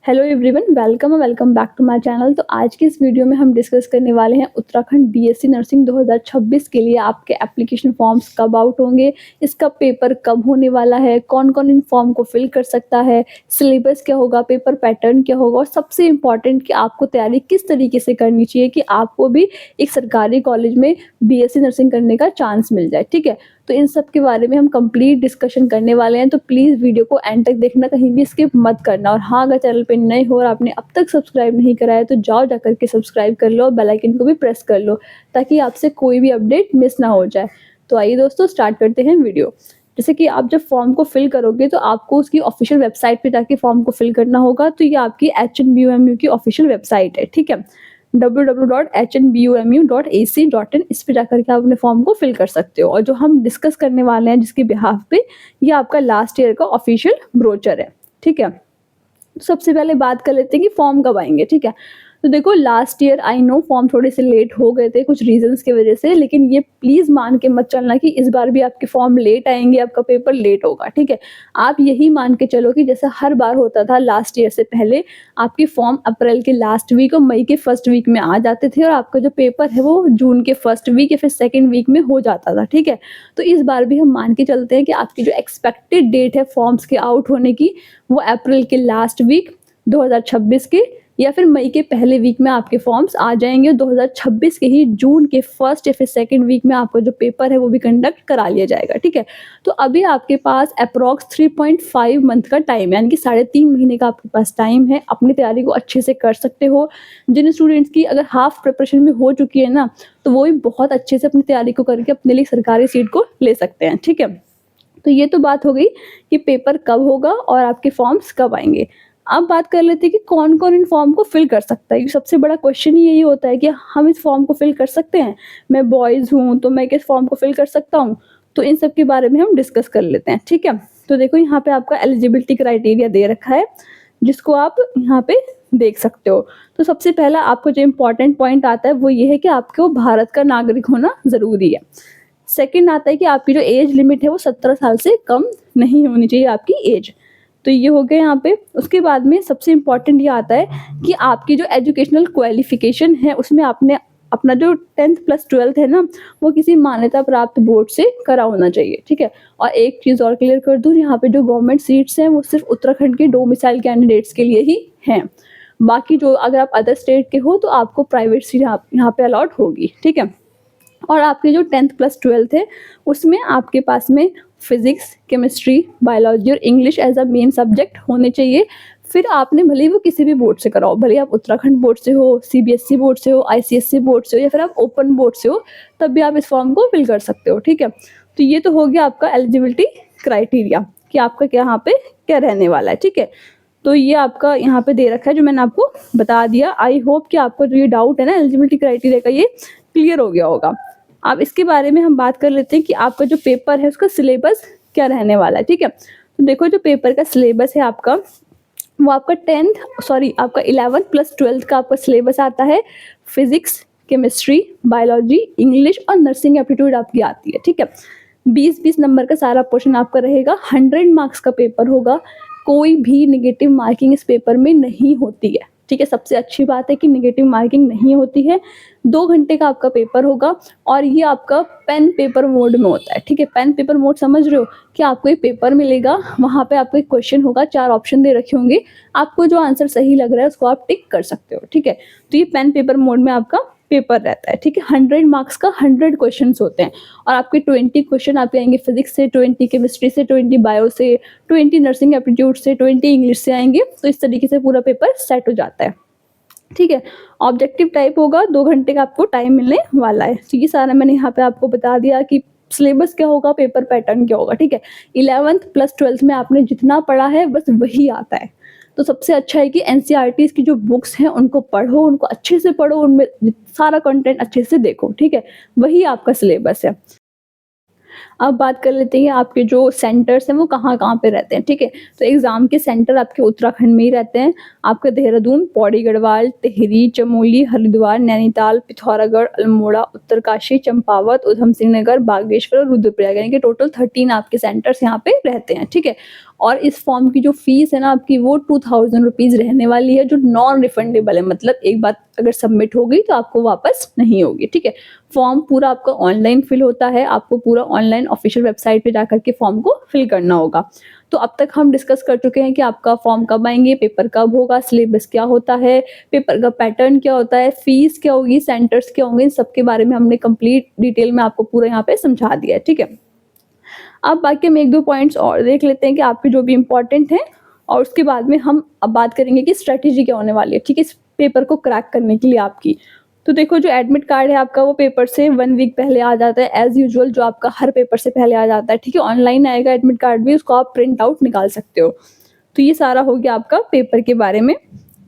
Hello everyone, welcome back to my channel. तो आज की इस वीडियो में हम डिस्कस करने वाले हैं उत्तराखंड बीएससी नर्सिंग 2026 के लिए आपके एप्लीकेशन फॉर्म्स कब आउट होंगे, इसका पेपर कब होने वाला है, कौन कौन इन फॉर्म को फिल कर सकता है, सिलेबस क्या होगा, पेपर पैटर्न क्या होगा और सबसे इम्पॉर्टेंट कि आपको तैयारी किस तरीके से करनी चाहिए कि आपको भी एक सरकारी कॉलेज में बीएससी नर्सिंग करने का चांस मिल जाए। ठीक है, तो इन सब के बारे में हम कंप्लीट डिस्कशन करने वाले हैं, तो प्लीज़ वीडियो को एंड तक देखना, कहीं भी स्किप मत करना। और हाँ, अगर चैनल पे नए हो और आपने अब तक सब्सक्राइब नहीं करा है तो जाओ जाकर के सब्सक्राइब कर लो और बेल आइकन को भी प्रेस कर लो ताकि आपसे कोई भी अपडेट मिस ना हो जाए। तो आइए दोस्तों, स्टार्ट करते हैं वीडियो। जैसे कि आप जब फॉर्म को फिल करोगे तो आपको उसकी ऑफिशियल वेबसाइट पे जाके फॉर्म को फिल करना होगा। तो ये आपकी HNBUMU की ऑफिशियल वेबसाइट है। ठीक है, www.hnbumu.ac.in, इस पे जाकर के आप अपने फॉर्म को फिल कर सकते हो। और जो हम डिस्कस करने वाले हैं जिसके बिहाफ पे, ये आपका लास्ट ईयर का ऑफिशियल ब्रोचर है। ठीक है, तो सबसे पहले बात कर लेते हैं कि फॉर्म कब आएंगे। ठीक है, तो देखो last year I know form थोड़े से लेट हो गए थे कुछ रीजंस की वजह से, लेकिन ये प्लीज़ मान के मत चलना कि इस बार भी आपके फॉर्म लेट आएंगे, आपका पेपर लेट होगा। ठीक है, आप यही मान के चलो कि जैसा हर बार होता था लास्ट ईयर से पहले, आपके फॉर्म अप्रैल के लास्ट वीक और मई के फर्स्ट वीक में आ जाते थे और आपका जो पेपर है वो जून के फर्स्ट वीक या फिर सेकेंड वीक में हो जाता था। ठीक है, तो इस बार भी हम मान के चलते हैं कि आपकी जो एक्सपेक्टेड डेट है फॉर्म्स के आउट होने की, वो अप्रैल के लास्ट वीक 2026 के या फिर मई के पहले वीक में आपके फॉर्म्स आ जाएंगे। 2026 के ही जून के फर्स्ट या फिर सेकंड वीक में आपका जो पेपर है वो भी कंडक्ट करा लिया जाएगा। ठीक है, तो अभी आपके पास अप्रॉक्स 3.5 मंथ का टाइम है, यानी कि 3.5 महीने का आपके पास टाइम है। अपनी तैयारी को अच्छे से कर सकते हो। जिन स्टूडेंट्स की अगर हाफ प्रिपरेशन भी हो चुकी है ना, तो वो भी बहुत अच्छे से अपनी तैयारी को करके अपने लिए सरकारी सीट को ले सकते हैं। ठीक है, तो ये तो बात हो गई कि पेपर कब होगा और आपके फॉर्म्स कब आएंगे। अब बात कर लेते हैं कि कौन कौन इन फॉर्म को फिल कर सकता है। सबसे बड़ा क्वेश्चन ही यही होता है कि हम इस फॉर्म को फिल कर सकते हैं। मैं बॉयज़ हूँ तो मैं किस फॉर्म को फिल कर सकता हूँ, तो इन सब के बारे में हम डिस्कस कर लेते हैं। ठीक है, तो देखो यहाँ पे आपका एलिजिबिलिटी क्राइटेरिया दे रखा है जिसको आप यहाँ पे देख सकते हो। तो सबसे पहला आपको जो इम्पोर्टेंट पॉइंट आता है वो ये है कि आपको भारत का नागरिक होना ज़रूरी है। सेकंड आता है कि आपकी जो एज लिमिट है वो 17 साल से कम नहीं होनी चाहिए आपकी एज। तो ये हो गया यहाँ पे। उसके बाद में सबसे इम्पॉर्टेंट ये आता है कि आपकी जो एजुकेशनल क्वालिफिकेशन है उसमें आपने अपना जो 10th प्लस 12th है ना, वो किसी मान्यता प्राप्त बोर्ड से करा होना चाहिए। ठीक है, और एक चीज़ और क्लियर कर दूँ, यहाँ पे जो गवर्नमेंट सीट्स हैं वो सिर्फ उत्तराखंड के डोमिसाइल कैंडिडेट्स के लिए ही हैं। बाकी जो अगर आप अदर स्टेट के हो तो आपको प्राइवेट सीट यहाँ पे अलॉट होगी। ठीक है, और आपकी जो 10th प्लस 12th है उसमें आपके पास में फिजिक्स, केमिस्ट्री, बायोलॉजी और English as a main subject होने चाहिए। फिर आपने भले ही वो किसी भी बोर्ड से कराओ, भले आप उत्तराखंड बोर्ड से हो, सीबीएसई बोर्ड से हो, आईसीएसई बोर्ड से हो या फिर आप ओपन बोर्ड से हो, तब भी आप इस फॉर्म को फिल कर सकते हो। ठीक है, तो ये तो हो गया आपका एलिजिबिलिटी क्राइटेरिया कि आपका क्या यहाँ पे क्या रहने वाला है। ठीक है, तो ये आपका यहाँ पे दे रखा है जो मैंने आपको बता दिया। आई होप कि आपको जो ये डाउट है ना एलिजिबिलिटी क्राइटेरिया का, ये क्लियर हो गया होगा। अब इसके बारे में हम बात कर लेते हैं कि आपका जो पेपर है उसका सिलेबस क्या रहने वाला है। ठीक है, तो देखो जो पेपर का सिलेबस है आपका, वो आपका 11th प्लस 12th का आपका सिलेबस आता है। फिजिक्स, केमिस्ट्री, बायोलॉजी, इंग्लिश और नर्सिंग एप्टीट्यूड आपकी आती है। ठीक है, 20-20 नंबर का सारा पोर्शन आपका रहेगा। 100 मार्क्स का पेपर होगा। कोई भी नेगेटिव मार्किंग इस पेपर में नहीं होती है। ठीक है, सबसे अच्छी बात है कि नेगेटिव मार्किंग नहीं होती है। 2 घंटे का आपका पेपर होगा और ये आपका पेन पेपर मोड में होता है। ठीक है, पेन पेपर मोड समझ रहे हो कि आपको एक पेपर मिलेगा, वहाँ पे आपको एक क्वेश्चन होगा, 4 ऑप्शन दे रखे होंगे, आपको जो आंसर सही लग रहा है उसको आप टिक कर सकते हो। ठीक है, तो ये पेन पेपर मोड में आपका पेपर रहता है। ठीक है, 100 मार्क्स का 100 क्वेश्चन होते हैं और आपके 20 क्वेश्चन आपके आएंगे फिजिक्स से, 20 केमिस्ट्री से, 20 बायो से, 20 नर्सिंग एप्टीट्यूड से, 20 इंग्लिश से आएंगे। तो इस तरीके से पूरा पेपर सेट हो जाता है। ठीक है, ऑब्जेक्टिव टाइप होगा, 2 घंटे का आपको टाइम मिलने वाला है। तो ये सारा मैंने यहाँ पे आपको बता दिया कि सिलेबस क्या होगा, पेपर पैटर्न क्या होगा। ठीक है, 11th प्लस 12th में आपने जितना पढ़ा है बस वही आता है। तो सबसे अच्छा है कि एनसीईआरटीज़ की जो बुक्स हैं उनको पढ़ो, उनको अच्छे से पढ़ो, उनमें सारा कंटेंट अच्छे से देखो। ठीक है, वही आपका सिलेबस है। अब बात कर लेते हैं आपके जो सेंटर्स हैं वो कहाँ-कहाँ पे रहते हैं, ठीक है? तो एग्ज़ाम के सेंटर आपके उत्तराखंड में ही रहते हैं। आपका देहरादून, पौड़ी गढ़वाल, टिहरी, चमोली, हरिद्वार, नैनीताल, पिथौरागढ़, अल्मोड़ा, उत्तरकाशी, चंपावत, उधम सिंह नगर, बागेश्वर और रुद्रप्रयाग, यानी कि टोटल 13 आपके सेंटर्स यहाँ पे रहते हैं, ठीक है? और इस फॉर्म की जो फीस है ना आपकी, वो 2000 रुपीज़ रहने वाली है, जो नॉन रिफंडेबल है। मतलब एक बार अगर सबमिट हो गई तो आपको वापस नहीं होगी, ठीक है? फॉर्म पूरा आपका ऑनलाइन फिल होता है, आपको पूरा ऑनलाइन ऑफिशियल वेबसाइट पे जाकर के फॉर्म को फिल करना होगा। तो अब तक हम डिस्कस कर चुके हैं कि आपका फॉर्म कब आएँगे, पेपर कब होगा, सिलेबस क्या होता है, पेपर का पैटर्न क्या होता है, फीस क्या होगी, सेंटर्स क्या होंगे, इन सब के बारे में हमने कंप्लीट डिटेल में आपको पूरा यहाँ पे समझा दिया है, ठीक है? अब बाकी हम 1-2 पॉइंट्स और देख लेते हैं कि आपके जो भी इम्पोर्टेंट हैं, और उसके बाद में हम अब बात करेंगे कि स्ट्रैटेजी क्या होने वाली है, ठीक है? इस पेपर को क्रैक करने के लिए आपकी। तो देखो, जो एडमिट कार्ड है आपका, वो पेपर से 1 वीक पहले आ जाता है एज़ यूजुअल, जो आपका हर पेपर से पहले आ जाता है, ठीक है? ऑनलाइन आएगा एडमिट कार्ड भी, उसको आप प्रिंट आउट निकाल सकते हो। तो ये सारा हो गया आपका पेपर के बारे में,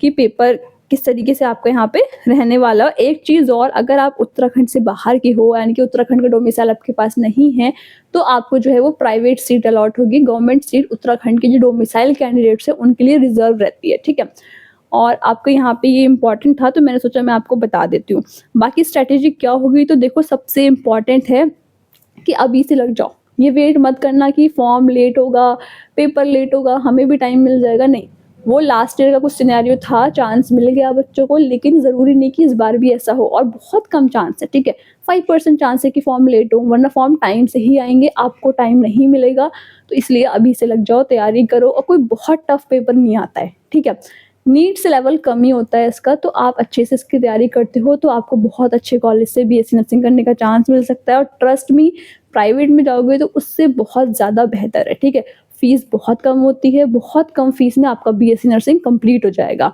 कि पेपर किस तरीके से आपका यहाँ पे रहने वाला है। एक चीज़ और, अगर आप उत्तराखंड से बाहर के हो, यानी कि उत्तराखंड का डोमिसाइल आपके पास नहीं है, तो आपको जो है वो प्राइवेट सीट अलॉट होगी। गवर्नमेंट सीट उत्तराखंड के जो डोमिसाइल कैंडिडेट्स हैं उनके लिए रिजर्व रहती है, ठीक है? और आपको यहाँ पे ये इम्पोर्टेंट था, तो मैंने सोचा मैं आपको बता देती हूँ। बाकी स्ट्रैटेजी क्या होगी, तो देखो, सबसे इम्पोर्टेंट है कि अभी से लग जाओ। ये वेट मत करना कि फॉर्म लेट होगा, पेपर लेट होगा, हमें भी टाइम मिल जाएगा, नहीं। वो लास्ट ईयर का कुछ सिनेरियो था, चांस मिल गया बच्चों को, लेकिन ज़रूरी नहीं कि इस बार भी ऐसा हो, और बहुत कम चांस है, ठीक है? 5% चांस है कि फॉर्म लेट हो, वरना फॉर्म टाइम से ही आएँगे, आपको टाइम नहीं मिलेगा। तो इसलिए अभी से लग जाओ, तैयारी करो, और कोई बहुत टफ पेपर नहीं आता है, ठीक है? नीट से लेवल कम ही होता है इसका, तो आप अच्छे से इसकी तैयारी करते हो तो आपको बहुत अच्छे कॉलेज से बीएससी नर्सिंग करने का चांस मिल सकता है, और ट्रस्ट मी, प्राइवेट में जाओगे तो उससे बहुत ज़्यादा बेहतर है, ठीक है? फीस बहुत कम होती है, बहुत कम फीस में आपका बीएससी नर्सिंग कंप्लीट हो जाएगा।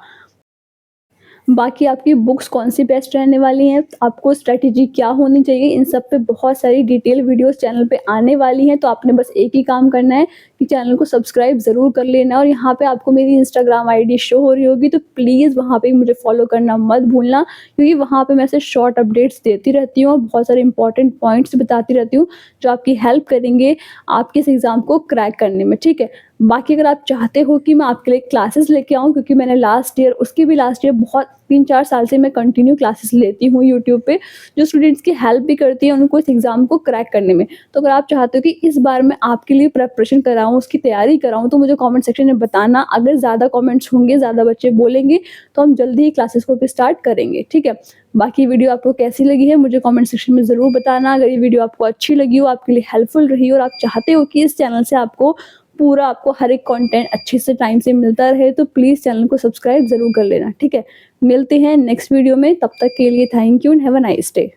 बाकी आपकी बुक्स कौन-सी बेस्ट रहने वाली हैं, आपको स्ट्रैटेजी क्या होनी चाहिए, इन सब पे बहुत सारी डिटेल वीडियोज़ चैनल पे आने वाली हैं, तो आपने बस एक ही काम करना है कि चैनल को सब्सक्राइब ज़रूर कर लेना है, और यहाँ पे आपको मेरी इंस्टाग्राम आईडी शो हो रही होगी, तो प्लीज़ वहाँ पे मुझे फॉलो करना मत भूलना, क्योंकि वहाँ पे मैं ऐसे शॉर्ट अपडेट्स देती रहती हूँ, और बहुत सारे इंपॉर्टेंट पॉइंट्स बताती रहती हूँ, जो आपकी हेल्प करेंगे आपके इस एग्ज़ाम को क्रैक करने में, ठीक है? बाकी अगर आप चाहते हो कि मैं आपके लिए क्लासेस लेके आऊँ, क्योंकि मैंने लास्ट ईयर बहुत 3-4 साल से मैं कंटिन्यू क्लासेस लेती हूँ यूट्यूब पे, जो स्टूडेंट्स की हेल्प भी करती है उनको इस एग्ज़ाम को क्रैक करने में। तो अगर आप चाहते हो कि इस बार मैं आपके लिए प्रिपरेशन कराऊँ, उसकी तैयारी कराऊँ, तो मुझे कमेंट सेक्शन में बताना। अगर ज़्यादा कमेंट्स होंगे, ज़्यादा बच्चे बोलेंगे, तो हम जल्दी ही क्लासेस को भी स्टार्ट करेंगे, ठीक है? बाकी वीडियो आपको कैसी लगी है, मुझे कमेंट सेक्शन में ज़रूर बताना। अगर ये वीडियो आपको अच्छी लगी हो, आपके लिए हेल्पफुल रही हो, और आप चाहते हो कि इस चैनल से आपको हर एक कंटेंट अच्छे से टाइम से मिलता रहे, तो प्लीज़ चैनल को सब्सक्राइब ज़रूर कर लेना, ठीक है? मिलते हैं नेक्स्ट वीडियो में, तब तक के लिए thank you and have a nice day.